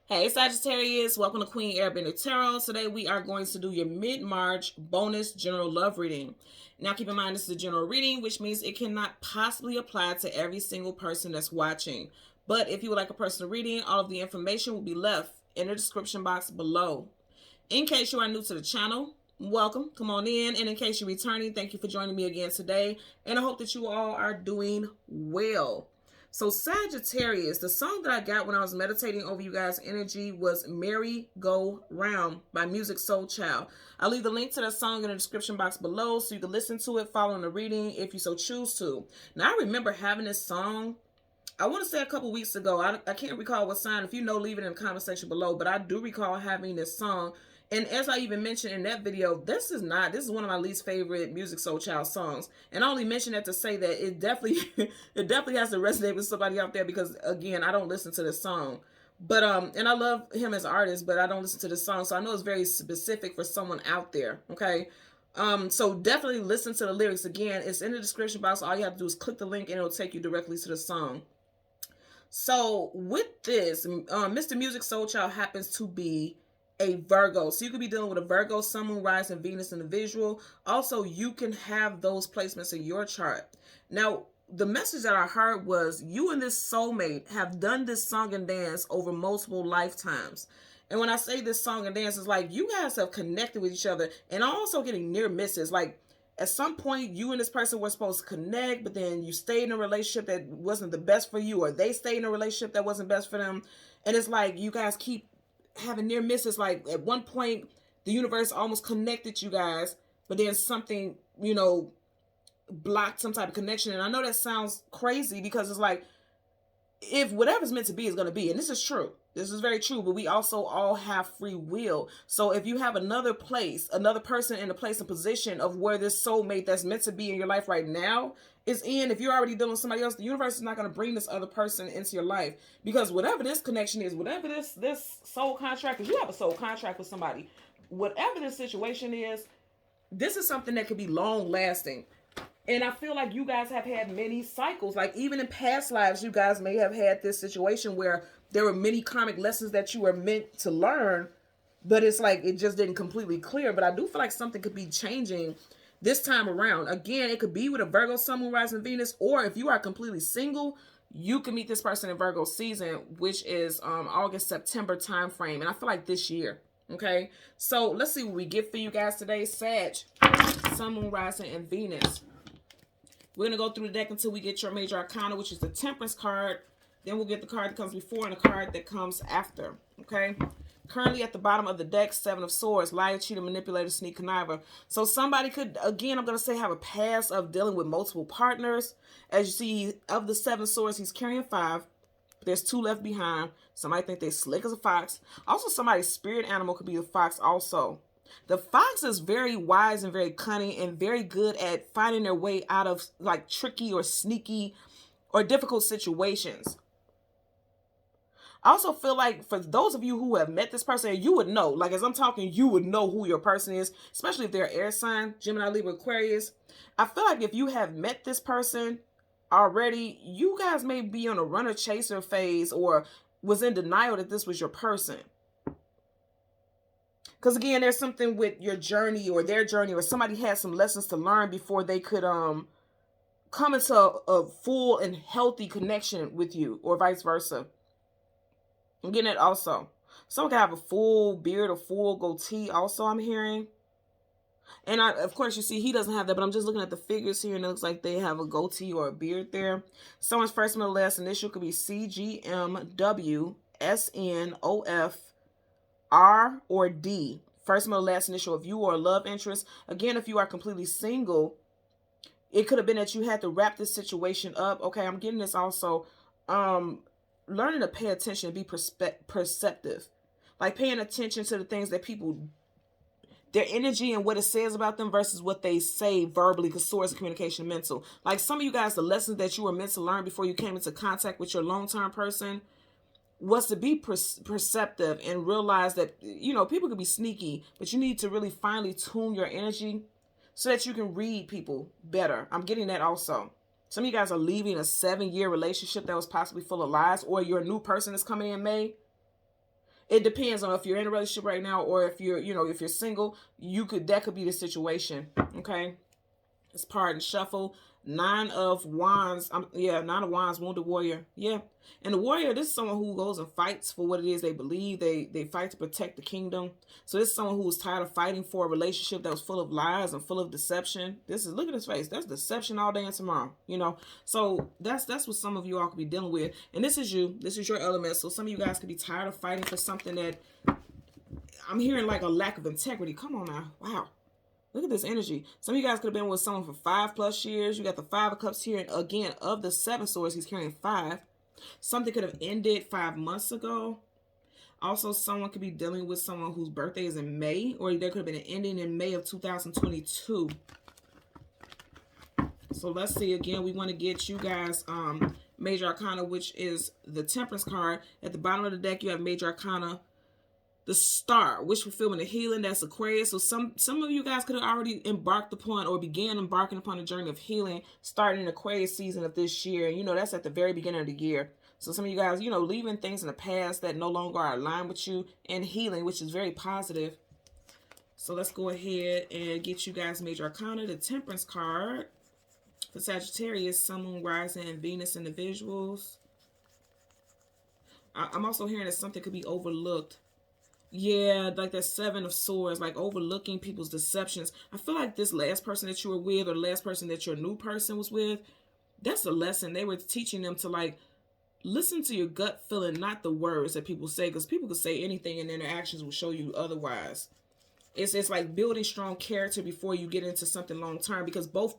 Hey Sagittarius, welcome to Queen Airbender Tarot. Today we are going to do your mid-March bonus general love reading. Now keep in mind this is a general reading, which means it cannot possibly apply to every single person that's watching. But if you would like a personal reading, all of the information will be left in the description box below. In case you are new to the channel, welcome, come on in. And in case you're returning, thank you for joining me again today. And I hope that you all are doing well. So Sagittarius, the song that I got when I was meditating over you guys' energy was Merry Go Round by Music Soul Child. I'll leave the link to that song in the description box below so you can listen to it following the reading if you so choose to. Now I remember having this song, I want to say a couple weeks ago. I can't recall what sign. If you know, leave it in the comment section below. But I do recall having this song. And as I even mentioned in that video, this is one of my least favorite Music Soul Child songs. And I only mention that to say that it definitely it definitely has to resonate with somebody out there because again, I don't listen to this song. But and I love him as an artist, but I don't listen to this song. So I know it's very specific for someone out there, okay? So definitely listen to the lyrics. Again, it's in the description box. All you have to do is click the link and it'll take you directly to the song. So with this, Mr. Music Soul Child happens to be a Virgo. So you could be dealing with a Virgo, Sun, Moon, Rising, Venus in the visual. Also, you can have those placements in your chart. Now, the message that I heard was you and this soulmate have done this song and dance over multiple lifetimes. And when I say this song and dance, it's like you guys have connected with each other and also getting near misses. Like at some point, you and this person were supposed to connect, but then you stayed in a relationship that wasn't the best for you, or they stayed in a relationship that wasn't best for them. And it's like you guys keep having near misses. Like at one point the universe almost connected you guys, but then something, blocked some type of connection. And I know that sounds crazy because it's like if whatever's meant to be is going to be, and this is true, this is very true, but we also all have free will. So if you have another person in a place and position of where this soulmate that's meant to be in your life right now is in, if you're already dealing with somebody else, the universe is not going to bring this other person into your life, because whatever this connection is, whatever this soul contract is, you have a soul contract with somebody, whatever this situation is, this is something that could be long lasting. And I feel like you guys have had many cycles. Like even in past lives, you guys may have had this situation where there were many karmic lessons that you were meant to learn, but it's like it just didn't completely clear. But I do feel like something could be changing this time around. Again, it could be with a Virgo, Sun, Moon, Rising, Venus, or if you are completely single, you can meet this person in Virgo season, which is August, September time frame. And I feel like this year. Okay, so let's see what we get for you guys today. Sag, Sun, Moon, Rising, and Venus. We're going to go through the deck until we get your major arcana, which is the Temperance card. Then we'll get the card that comes before and the card that comes after. Okay? Currently at the bottom of the deck, Seven of Swords, liar, cheater, manipulator, sneak, conniver. So somebody could, again, I'm going to say, have a past of dealing with multiple partners. As you see, of the Seven Swords, he's carrying 5. There's 2 left behind. Somebody think they're slick as a fox. Also, somebody's spirit animal could be a fox also. The fox is very wise and very cunning and very good at finding their way out of like tricky or sneaky or difficult situations. I also feel like for those of you who have met this person, you would know, like as I'm talking, you would know who your person is, especially if they're air sign, Gemini, Libra, Aquarius. I feel like if you have met this person already, you guys may be on a runner chaser phase or was in denial that this was your person. Because again, there's something with your journey or their journey, or somebody had some lessons to learn before they could come into a full and healthy connection with you, or vice versa. I'm getting it also. Someone can have a full beard, a full goatee also, I'm hearing. And of course, you see, he doesn't have that, but I'm just looking at the figures here, and it looks like they have a goatee or a beard there. Someone's first, middle, last initial could be CGMW, SNOF, R or D. First, middle, last initial if you are a love interest. Again, if you are completely single, it could have been that you had to wrap this situation up. Okay, I'm getting this also. Learning to pay attention and be perceptive. Like paying attention to the things that people, their energy and what it says about them versus what they say verbally, because source of communication mental. Like some of you guys, the lessons that you were meant to learn before you came into contact with your long-term person was to be perceptive and realize that, people can be sneaky, but you need to really finely tune your energy so that you can read people better. I'm getting that also. Some of you guys are leaving a 7-year relationship that was possibly full of lies, or your new person is coming in May. It depends on if you're in a relationship right now, or if you're, if you're single, that could be the situation. Okay. It's pardon shuffle. Nine of Wands. Yeah, Nine of Wands, wounded warrior. Yeah. And the warrior, this is someone who goes and fights for what it is they believe. They fight to protect the kingdom. So this is someone who was tired of fighting for a relationship that was full of lies and full of deception. Look at his face. That's deception all day and tomorrow. So that's what some of you all could be dealing with. And this is you. This is your element. So some of you guys could be tired of fighting for something that I'm hearing like a lack of integrity. Come on now. Wow. Look at this energy. Some of you guys could have been with someone for 5+ years. You got the 5 of Cups here. And again, of the 7 swords, he's carrying 5. Something could have ended 5 months ago. Also, someone could be dealing with someone whose birthday is in May. Or there could have been an ending in May of 2022. So let's see. Again, we want to get you guys Major Arcana, which is the Temperance card. At the bottom of the deck, you have Major Arcana, the Star, wish fulfillment and healing. That's Aquarius. So some of you guys could have already embarked upon or began embarking upon a journey of healing starting in Aquarius season of this year. And that's at the very beginning of the year. So some of you guys, leaving things in the past that no longer are aligned with you, and healing, which is very positive. So let's go ahead and get you guys Major Arcana, the Temperance card for Sagittarius, Sun, Moon, Rising, and Venus individuals. I'm also hearing that something could be overlooked. Yeah, like that 7 of Swords, like overlooking people's deceptions. I feel like this last person that you were with, or the last person that your new person was with, that's a lesson. They were teaching them to like listen to your gut feeling, not the words that people say, because people could say anything and then their actions will show you otherwise. It's like building strong character before you get into something long term, because both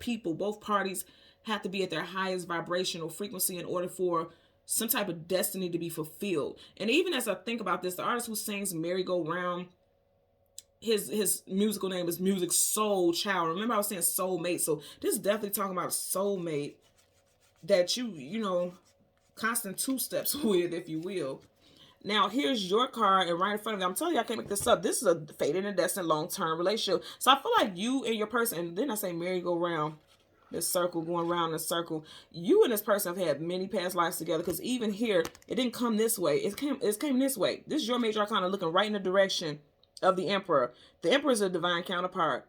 parties have to be at their highest vibrational frequency in order for some type of destiny to be fulfilled. And even as I think about this, the artist who sings Merry Go Round, his musical name is Music Soul Child. Remember I was saying soulmate. So this is definitely talking about soulmate that you constant 2 steps with, if you will. Now here's your card, and right in front of you, I'm telling you, I can't make this up. This is a fated and destined long-term relationship. So I feel like you and your person, and then I say Merry Go Round, this circle going around in a circle. You and this person have had many past lives together, because even here, it didn't come this way. It came this way. This is your Major Arcana looking right in the direction of the Emperor. The Emperor is a divine counterpart.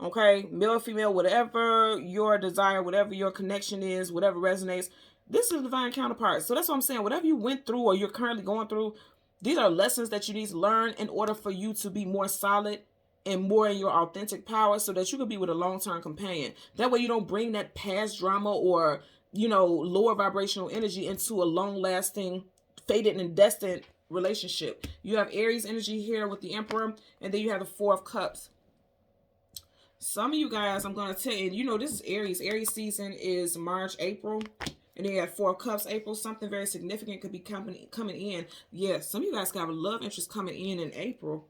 Okay? Male or female, whatever your desire, whatever your connection is, whatever resonates, this is a divine counterpart. So that's what I'm saying. Whatever you went through or you're currently going through, these are lessons that you need to learn in order for you to be more solid and more in your authentic power, so that you can be with a long-term companion. That way you don't bring that past drama or, lower vibrational energy into a long-lasting, fated and destined relationship. You have Aries energy here with the Emperor, and then you have the 4 of Cups. Some of you guys, I'm going to tell you, this is Aries. Aries season is March, April. And then you have 4 of Cups, April. Something very significant could be coming in. Yeah, some of you guys could have a love interest coming in April.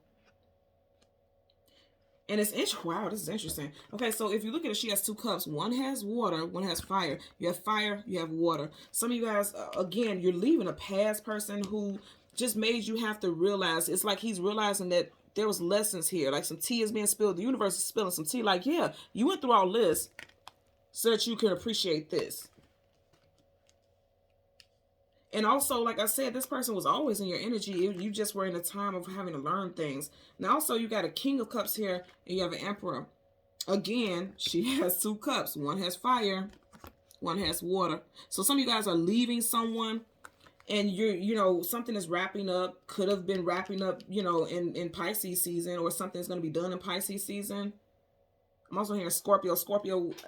And it's interesting. Wow, this is interesting. Okay, so if you look at it, she has 2 cups. One has water, one has fire. You have fire, you have water. Some of you guys, again, you're leaving a past person who just made you have to realize. It's like he's realizing that there was lessons here. Like some tea is being spilled. The universe is spilling some tea. Like, yeah, you went through all this so that you can appreciate this. And also, like I said, this person was always in your energy. You just were in a time of having to learn things. Now, also, you got a King of Cups here, and you have an Emperor. Again, she has 2 cups. One has fire, one has water. So some of you guys are leaving someone, and something is wrapping up. Could have been wrapping up, in Pisces season, or something's going to be done in Pisces season. I'm also hearing Scorpio,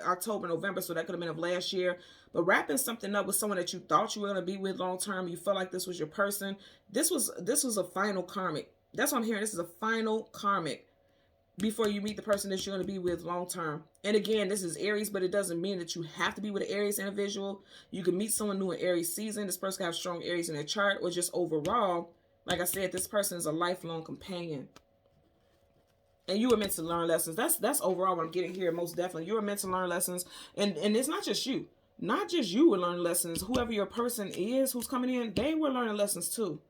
October, November, so that could have been of last year. But wrapping something up with someone that you thought you were going to be with long term, you felt like this was your person. This was a final karmic. That's what I'm hearing. This is a final karmic before you meet the person that you're going to be with long term. And again, this is Aries, but it doesn't mean that you have to be with an Aries individual. You can meet someone new in Aries season. This person can have strong Aries in their chart, or just overall, like I said, this person is a lifelong companion. And you were meant to learn lessons. That's overall what I'm getting here, most definitely. You were meant to learn lessons. And it's not just you. Not just you were learning lessons. Whoever your person is who's coming in, they were learning lessons too.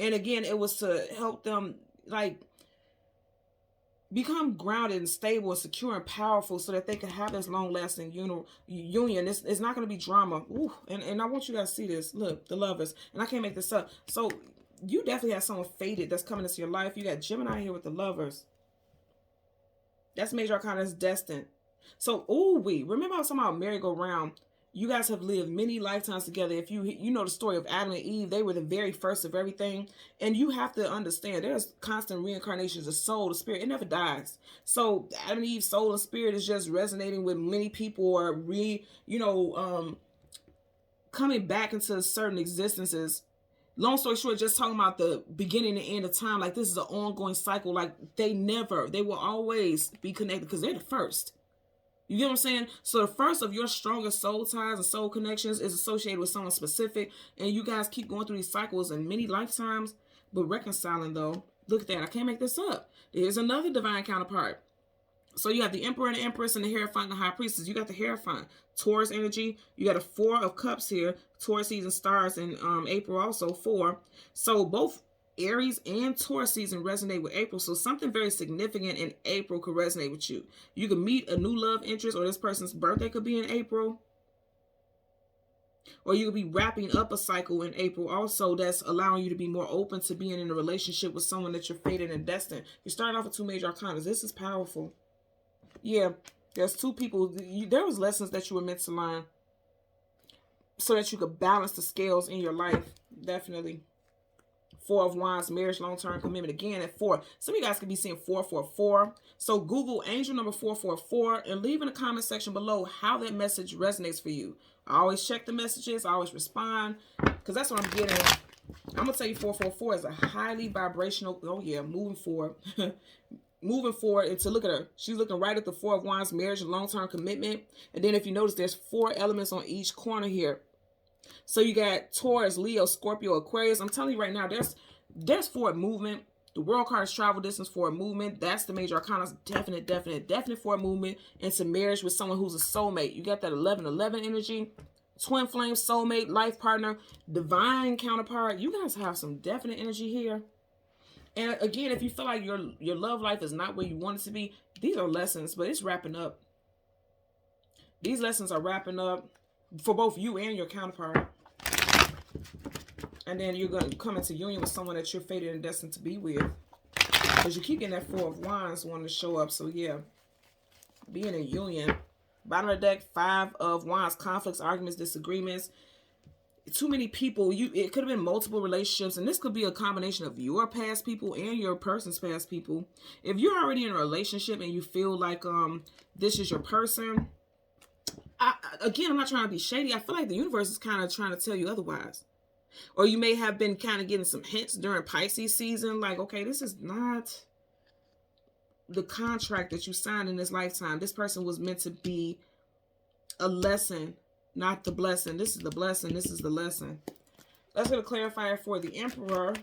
And again, it was to help them, like, become grounded and stable and secure and powerful so that they can have this long-lasting union. It's not going to be drama. Ooh, and I want you guys to see this. Look, the Lovers. And I can't make this up. So you definitely have someone fated that's coming into your life. You got Gemini here with the Lovers. That's major arcana, that's destined. So, remember I was talking about merry-go-round. You guys have lived many lifetimes together. If you know the story of Adam and Eve, they were the very first of everything. And you have to understand, there's constant reincarnations of soul, the spirit. It never dies. So Adam and Eve's soul and spirit is just resonating with many people, or coming back into certain existences. Long story short, just talking about the beginning and end of time, like this is an ongoing cycle. Like they will always be connected because they're the first. You get what I'm saying? So the first of your strongest soul ties and soul connections is associated with someone specific, and you guys keep going through these cycles in many lifetimes, but reconciling though. Look at that. I can't make this up. There's another divine counterpart. So you have the Emperor and the Empress and the Hierophant and the High Priestess. You got the Hierophant, Taurus energy. You got a 4 of Cups here. Taurus season stars in April also, 4. So both Aries and Taurus season resonate with April. So something very significant in April could resonate with you. You could meet a new love interest, or this person's birthday could be in April. Or you could be wrapping up a cycle in April also that's allowing you to be more open to being in a relationship with someone that you're fated and destined. You're starting off with 2 major arcana. This is powerful. Yeah, there's 2 people. There was lessons that you were meant to learn so that you could balance the scales in your life. Definitely. 4 of Wands, marriage, long-term commitment. Again, at 4. Some of you guys could be seeing 444. So Google angel number 444 and leave in the comment section below how that message resonates for you. I always check the messages. I always respond because that's what I'm getting. I'm going to tell you 444 is a highly vibrational. Oh, yeah, moving forward. Moving forward, and to look at her, she's looking right at the 4 of Wands, marriage and long-term commitment. And then if you notice, there's 4 elements on each corner here. So you got Taurus, Leo, Scorpio, Aquarius. I'm telling you right now, there's forward movement. The world card is travel distance, forward movement. That's the major arcana. Definite forward movement into marriage with someone who's a soulmate. You got that 11-11 energy, twin flame, soulmate, life partner, divine counterpart. You guys have some definite energy here. And again, if you feel like your love life is not where you want it to be, these are lessons, but it's wrapping up. These lessons are wrapping up for both you and your counterpart. And then you're going to come into union with someone that you're fated and destined to be with. Because you keep getting that 4 of Wands wanting to show up. So yeah, being in union. Bottom of the deck, 5 of Wands, conflicts, arguments, disagreements. Too many people. It could have been multiple relationships, and this could be a combination of your past people and your person's past people. If you're already in a relationship and you feel like this is your person, again, I'm not trying to be shady. I feel like the universe is kind of trying to tell you otherwise. Or you may have been kind of getting some hints during Pisces season, like, okay, this is not the contract that you signed in this lifetime. This person was meant to be a lesson, not the blessing. This is the blessing. This is the lesson. Let's get a clarifier for the Emperor.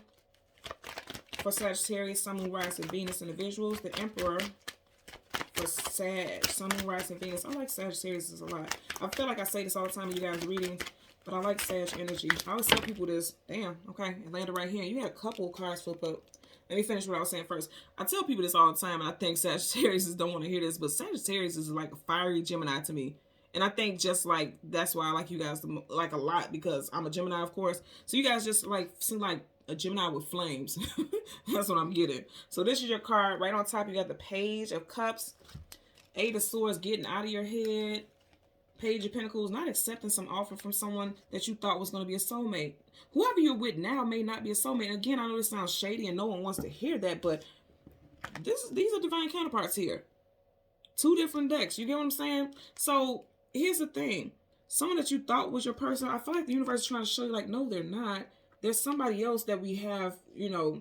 For Sagittarius, Sun, Moon, Rising, Venus individuals. The Emperor for Sag, Sun, Moon, Rising, Venus. I like Sagittarius a lot. I feel like I say this all the time in you guys' readings, but I like Sag energy. I always tell people this. Damn, okay, it landed right here. You had a couple of cards flip up. Let me finish what I was saying first. I tell people this all the time, and I think Sagittarius don't want to hear this, but Sagittarius is like a fiery Gemini to me. And I think just like, that's why I like you guys like a lot, because I'm a Gemini, of course. So you guys just like seem like a Gemini with flames. That's what I'm getting. So this is your card. Right on top, you got the Page of Cups. 8 of Swords, getting out of your head. Page of Pentacles, not accepting some offer from someone that you thought was going to be a soulmate. Whoever you're with now may not be a soulmate. And again, I know this sounds shady and no one wants to hear that, but these are divine counterparts here. 2 different decks. You get what I'm saying? So here's the thing. Someone that you thought was your person, I feel like the universe is trying to show you, like, no, they're not. There's somebody else that we have, you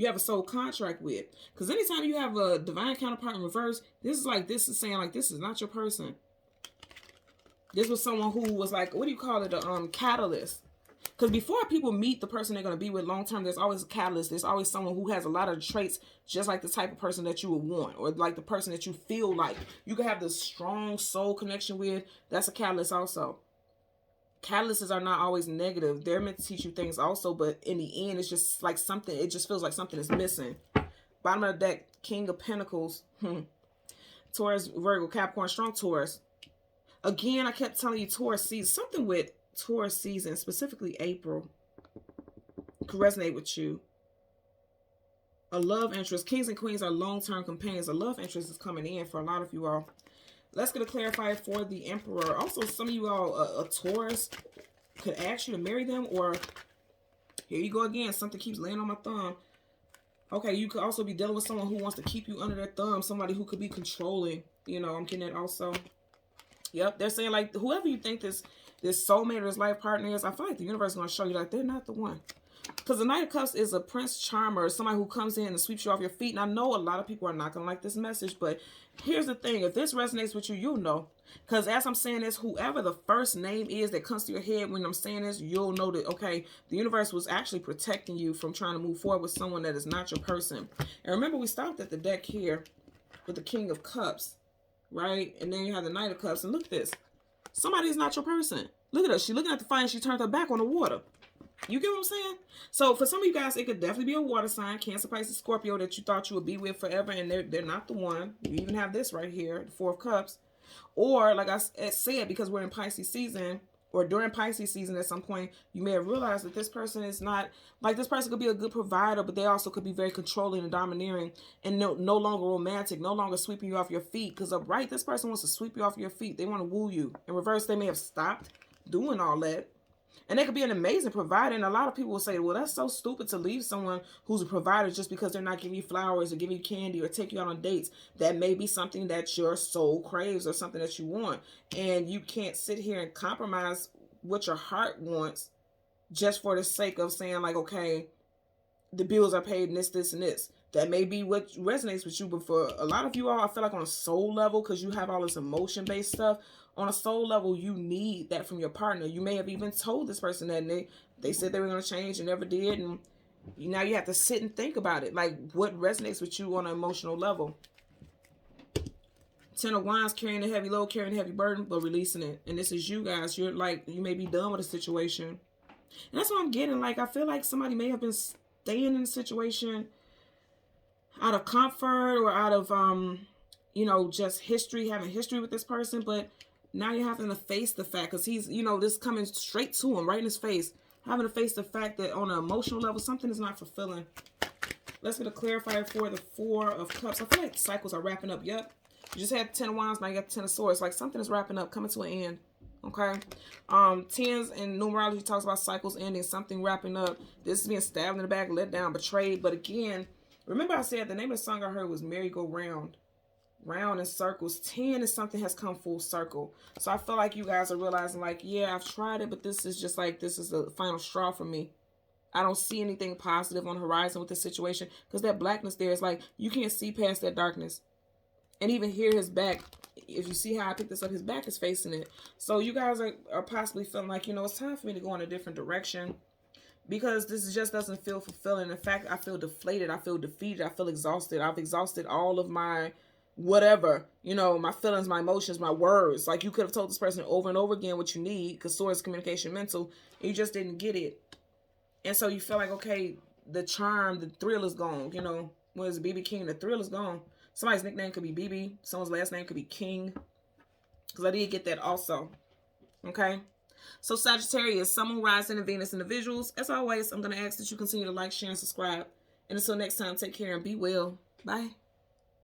have a soul contract with. Because anytime you have a divine counterpart in reverse, this is saying, like, this is not your person. This was someone who was like, what do you call it? A catalyst. Because before people meet the person they're going to be with long term, there's always a catalyst. There's always someone who has a lot of traits just like the type of person that you would want, or like the person that you feel like you can have this strong soul connection with. That's a catalyst also. Catalysts are not always negative. They're meant to teach you things also, but in the end, it's just like something, it just feels like something is missing. Bottom of the deck, King of Pentacles. Taurus, Virgo, Capricorn, strong Taurus. Again, I kept telling you Taurus season, something with Taurus season, specifically April. could resonate with you. A love interest. Kings and queens are long-term companions. A love interest is coming in for a lot of you all. Let's get a clarifier for the Emperor. Also, some of you all, a Taurus could ask you to marry them, or here you go again. Something keeps laying on my thumb. Okay, you could also be dealing with someone who wants to keep you under their thumb. Somebody who could be controlling. You know, I'm getting that also. Yep, they're saying like whoever you think this soulmate or this life partner is, I feel like the universe is going to show you like they're not the one. Because the Knight of Cups is a Prince Charmer, somebody who comes in and sweeps you off your feet. And I know a lot of people are not going to like this message, but here's the thing. If this resonates with you, you'll know. Because as I'm saying this, whoever the first name is that comes to your head when I'm saying this, you'll know that, okay, the universe was actually protecting you from trying to move forward with someone that is not your person. And remember, we stopped at the deck here with the King of Cups, right? And then you have the Knight of Cups. And look at this. Somebody is not your person. Look at her. She's looking at the fire and she turned her back on the water. You get what I'm saying? So for some of you guys, it could definitely be a water sign, Cancer, Pisces, Scorpio, that you thought you would be with forever, and they're not the one. You even have this right here, the Four of Cups. Or, like I said, because we're in Pisces season, or during Pisces season at some point, you may have realized that this person is not, like this person could be a good provider, but they also could be very controlling and domineering, and no longer romantic, no longer sweeping you off your feet. Because upright, this person wants to sweep you off your feet. They want to woo you. In reverse, they may have stopped doing all that. And they could be an amazing provider. And a lot of people will say, well, that's so stupid to leave someone who's a provider just because they're not giving you flowers or giving you candy or take you out on dates. That may be something that your soul craves or something that you want. And you can't sit here and compromise what your heart wants just for the sake of saying like, okay, the bills are paid and this, and this. That may be what resonates with you. But for a lot of you all, I feel like on a soul level, because you have all this emotion-based stuff, on a soul level, you need that from your partner. You may have even told this person that, and they said they were going to change and never did. And now you have to sit and think about it. Like, what resonates with you on an emotional level? Ten of Wands, carrying a heavy load, carrying a heavy burden, but releasing it. And this is you guys. You're like, you may be done with a situation. And that's what I'm getting. Like, I feel like somebody may have been staying in a situation out of comfort or out of, you know, just history, having history with this person. But now you're having to face the fact, because he's, you know, this coming straight to him, right in his face. Having to face the fact that on an emotional level, something is not fulfilling. Let's get a clarifier for the Four of Cups. I feel like cycles are wrapping up. Yep. You just had 10 of Wands, now you got 10 of Swords. Like something is wrapping up, coming to an end. Okay. Tens in numerology talks about cycles ending, something wrapping up. This is being stabbed in the back, let down, betrayed. But again, remember I said the name of the song I heard was Merry-Go-Round. Round in circles. 10 is something has come full circle. So I feel like you guys are realizing like, yeah, I've tried it, but this is just like, this is the final straw for me. I don't see anything positive on the horizon with this situation, because that blackness there is like, you can't see past that darkness. And even here, his back, if you see how I picked this up, his back is facing it. So you guys are possibly feeling like, you know, it's time for me to go in a different direction, because this just doesn't feel fulfilling. In fact, I feel deflated. I feel defeated. I feel exhausted. I've exhausted all of my whatever, you know, my feelings, my emotions, my words. Like, you could have told this person over and over again what you need, because Swords, communication, mental, and you just didn't get it. And so you feel like, okay, the charm, the thrill is gone. You know, what is it, BB King? The thrill is gone. Somebody's nickname could be BB. Someone's last name could be King, because I did get that also. Okay. So Sagittarius, Sun, Moon, Rising, and Venus individuals. As always, I'm going to ask that you continue to like, share, and subscribe. And until next time, take care and be well. Bye.